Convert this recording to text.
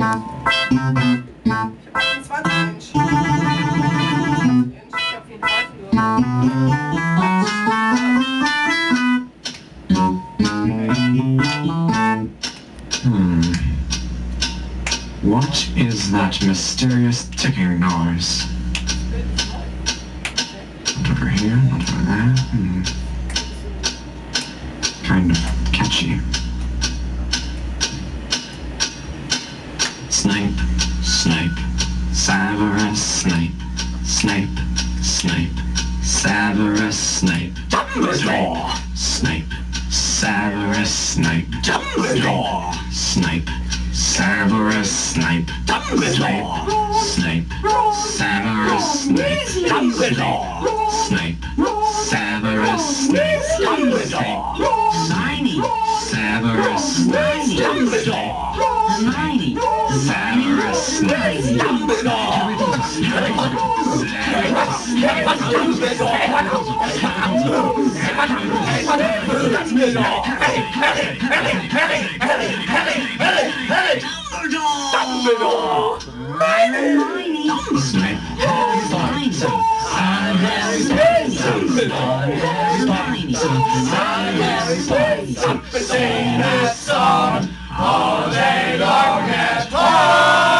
Inch. Ich hab 34. What is that mysterious ticking noise? Not over here, not over there. Kind of catchy. Snape, Snape, Severus Snape, Snape, Snape, Severus Snape, Dumbledore, Snape, Severus Snape, Dumbledore, Snape, Severus Snape, Dumbledore, Snape, Severus Snape, Dumbledore, Snape, Severus Snape, Dumbledore, Hermione, Severus Snape, Dumbledore, Hermione, Severus Snape, Dumbledore, Dumbledore, Snape, sing a song all day long at home.